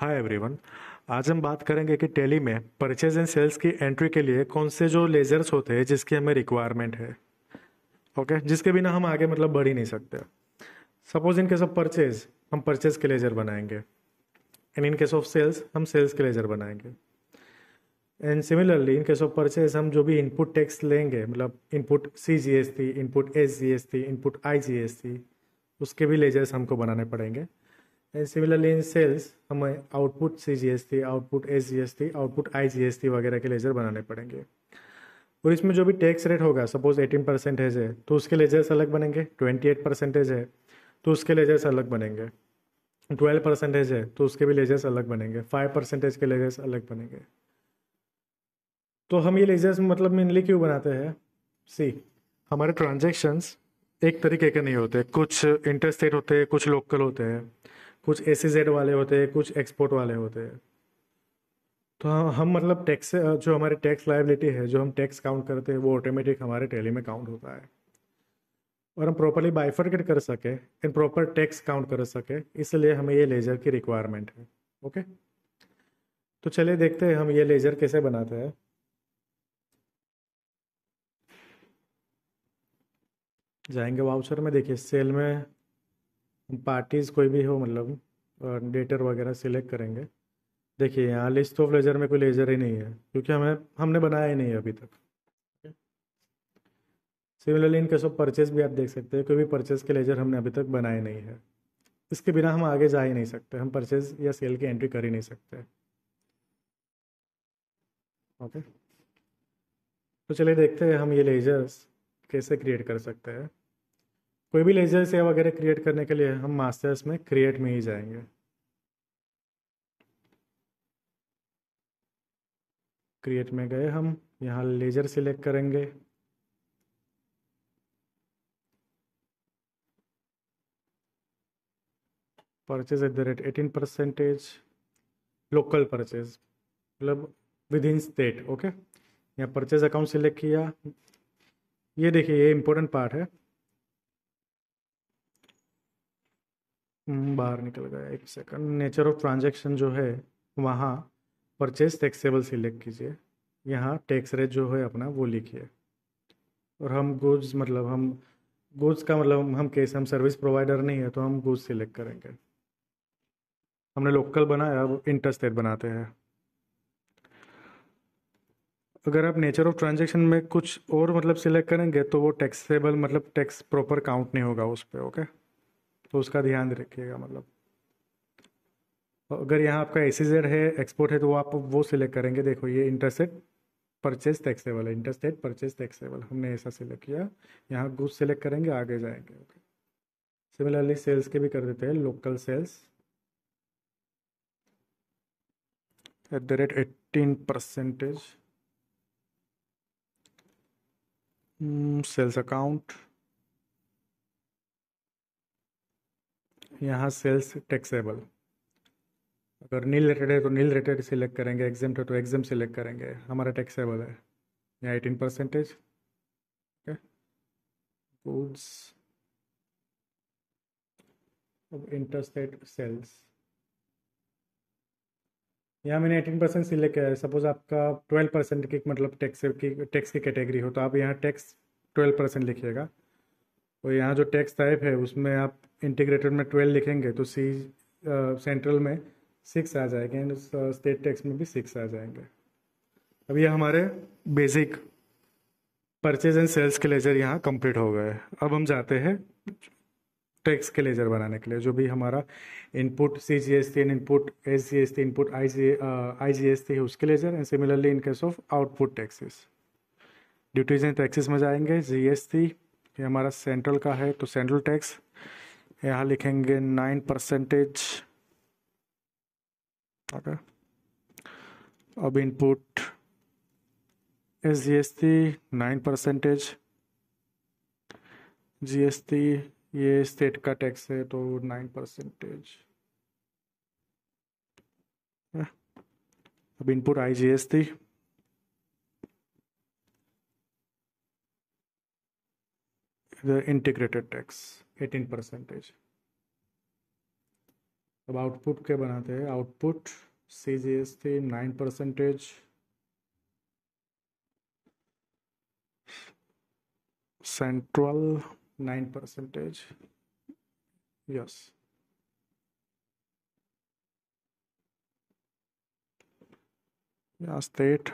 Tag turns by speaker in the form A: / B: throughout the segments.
A: Hi everyone. आज हम बात करेंगे कि टैली में परचेज एंड सेल्स की एंट्री के लिए कौन से जो लेजर्स होते हैं जिसकी हमें रिक्वायरमेंट है। ओके, जिसके बिना हम आगे मतलब बढ़ ही नहीं सकते। Suppose in case of purchase हम परचेज के लेजर बनाएंगे, and in case of sales हम सेल्स के लेजर बनाएंगे। And similarly in case of purchase हम जो भी इनपुट टैक्स लेंगे, मतलब input CGST, input SGST, input IGST, उसके भी लेजर्स हमको बनाने पड़ेंगे। एंड सिमिलरली इन सेल्स हमें output CGST, output SGST, output IGST वगैरह के लेजर बनाने पड़ेंगे। और इसमें जो भी टैक्स रेट होगा, सपोज 18% है तो उसके लेजर्स अलग बनेंगे। 28% है तो उसके लेजर्स अलग बनेंगे। 12% है तो उसके भी लेजर्स अलग बनेंगे। 5% के लेजर्स अलग बनेंगे। तो हम ये लेजर्स मतलब मेनली क्यों बनाते हैं? सी, हमारे ट्रांजेक्शन्स एक तरीके के नहीं होते। कुछ इंटरस्टेट होते हैं, कुछ लोकल होते हैं, कुछ SEZ वाले होते हैं, कुछ एक्सपोर्ट वाले होते हैं। तो हम मतलब टैक्स, जो हमारी टैक्स लायबिलिटी है, जो हम टैक्स काउंट करते हैं, वो ऑटोमेटिक हमारे टैली में काउंट होता है। और हम प्रॉपरली बाइफरकेट कर सके एंड प्रॉपर टैक्स काउंट कर सके, इसलिए हमें ये लेजर की रिक्वायरमेंट है। ओके, तो चलिए देखते हैं हम ये लेजर कैसे बनाते हैं। जाएंगे वाउचर में। देखिए सेल में पार्टीज कोई भी हो, मतलब डेटर वगैरह सिलेक्ट करेंगे। देखिए यहाँ लिस्ट ऑफ लेजर में कोई लेजर ही नहीं है, क्योंकि हमने बनाया ही नहीं है अभी तक। Similarly in case of purchase भी आप देख सकते हैं, कोई भी परचेज के लेजर हमने अभी तक बनाए नहीं है। इसके बिना हम आगे जा ही नहीं सकते, हम परचेज या सेल की एंट्री कर ही नहीं सकते। ओके, तो चलिए देखते हैं हम ये लेजर्स कैसे क्रिएट कर सकते हैं। कोई भी लेजर्स या वगैरह क्रिएट करने के लिए हम मास्टर्स में क्रिएट में ही जाएंगे। क्रिएट में गए हम, यहाँ लेजर सिलेक्ट करेंगे। Purchase eight the rate 18%, local purchase मतलब विद इन स्टेट। ओके, यहाँ परचेज अकाउंट सिलेक्ट किया। ये देखिए ये इंपॉर्टेंट पार्ट है। बाहर निकल गया, एक सेकंड। नेचर ऑफ ट्रांजैक्शन जो है वहाँ परचेज टैक्सेबल सिलेक्ट कीजिए। यहाँ टैक्स रेट जो है अपना वो लिखिए। और हम गुड्स, मतलब हम गुड्स का मतलब हम केस हम सर्विस प्रोवाइडर नहीं है तो हम गुड्स सिलेक्ट करेंगे। हमने लोकल बनाया, अब इंटरस्टेट बनाते हैं। अगर आप नेचर ऑफ ट्रांजैक्शन में कुछ और मतलब सिलेक्ट करेंगे तो वो टैक्सेबल मतलब टैक्स प्रॉपर काउंट नहीं होगा उस पर। ओके, तो उसका ध्यान रखिएगा। मतलब अगर यहाँ आपका SEZ है, एक्सपोर्ट है, तो वो आप वो सिलेक्ट करेंगे। देखो ये इंटरस्टेट परचेज टैक्सेबल है, इंटरस्टेट परचेज टैक्सेबल हमने ऐसा सिलेक्ट किया। यहाँ गुड्स सिलेक्ट करेंगे, आगे जाएंगे। ओके, सिमिलरली सेल्स के भी कर देते हैं। Local sales at the rate 18%, sales account, यहाँ सेल्स टैक्सेबल। अगर नील रेटेड है तो नील रेटेड सिलेक्ट करेंगे, एग्जाम है तो एग्जाम सिलेक्ट करेंगे। हमारा टैक्सेबल है यहाँ 18%। ओके, गुड्स, अब इंटरस्टेट सेल्स, यहाँ मैंने 18% सिलेक्ट किया है। सपोज आपका 12% की मतलब टैक्स की कैटेगरी हो तो आप यहाँ टैक्स 12% लिखिएगा। और यहाँ जो टैक्स टाइप है उसमें आप इंटीग्रेटेड में 12 लिखेंगे तो सेंट्रल में 6 आ जाएंगे एंड स्टेट टैक्स में भी 6 आ जाएंगे। अब ये हमारे बेसिक परचेज एंड सेल्स के लेजर यहाँ कंप्लीट हो गए। अब हम जाते हैं टैक्स के लेजर बनाने के लिए। जो भी हमारा input CGST and input SGST, input IGST है उसके ledger. And similarly in case of output taxes, duties and taxes में जाएंगे। GST ये हमारा सेंट्रल का है तो सेंट्रल टैक्स यहाँ लिखेंगे 9%। ओके, अब इनपुट SGST 9%। GST ये स्टेट का टैक्स है तो 9%। अब input IGST, the integrated tax 18%। अब आउटपुट के बनाते हैं। आउटपुट CGST 9%, सेंट्रल 9%, यस, या state,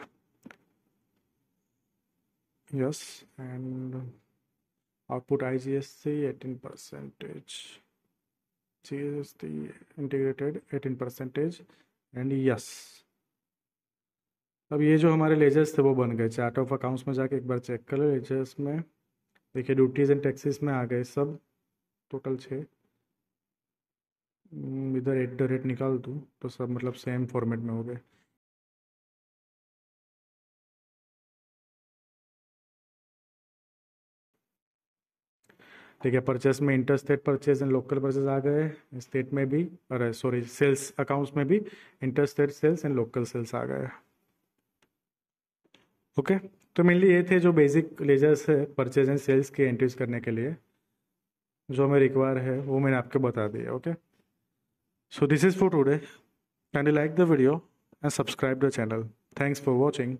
A: yes, and output IGST 18%, GST integrated 18%, and yes. अब ये जो हमारे लेजर्स थे वो बन गए। चार्ट ऑफ अकाउंट्स में जाके एक बार चेक कर लो। लेजर्स में देखिए ड्यूटीज़ एंड टैक्सेस में आ गए सब, टोटल 6। इधर @ निकाल दूँ तो सब मतलब सेम फॉर्मेट में हो गए। ठीक है, परचेस में inter state purchase and local purchase आ गए। स्टेट में भी, अरे सॉरी, सेल्स अकाउंट्स में भी inter state sales and local sales आ गए। ओके, तो मेनली ये थे जो बेसिक लेजर्स है परचेज एंड सेल्स के एंट्रीज करने के लिए, जो हमें रिक्वायर है वो मैंने आपको बता दिया। Okay, so this is for today, and like the video and subscribe the channel. Thanks for watching.